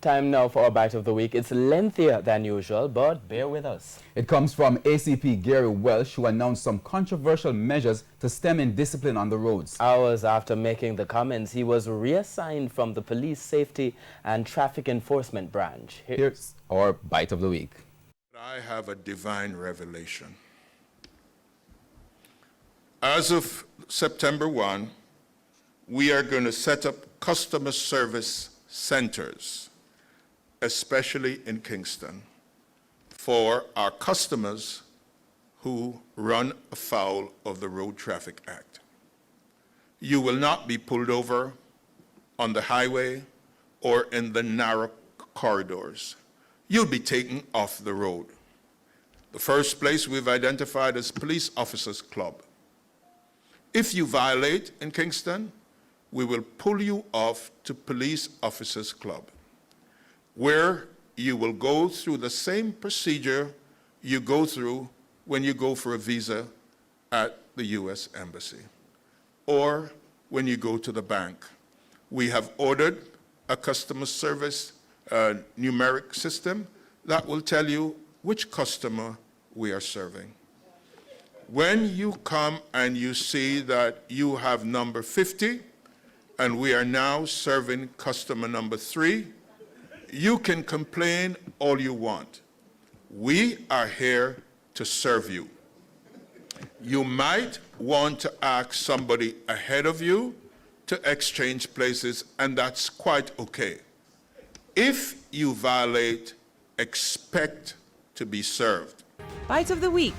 Time now for our Bite of the Week. It's lengthier than usual, but bear with us. It comes from ACP Gary Welsh, who announced some controversial measures to stem indiscipline on the roads. Hours after making the comments, he was reassigned from the Police Safety and Traffic Enforcement Branch. Here's our Bite of the Week. I have a divine revelation. As of September 1, we are going to set up customer service centers, especially in Kingston, for our customers who run afoul of the Road Traffic Act. You will not be pulled over on the highway or in the narrow corridors. You'll be taken off the road. The first place we've identified is Police Officers Club. If you violate in Kingston, we will pull you off to Police Officers Club, where you will go through the same procedure you go through when you go for a visa at the U.S. Embassy or when you go to the bank. We have ordered a customer service numeric system that will tell you which customer we are serving. When you come and you see that you have number 50 and we are now serving customer number 3, you can complain all you want. We are here to serve you. You might want to ask somebody ahead of you to exchange places, and that's quite okay. If you violate, expect to be served. Bite of the Week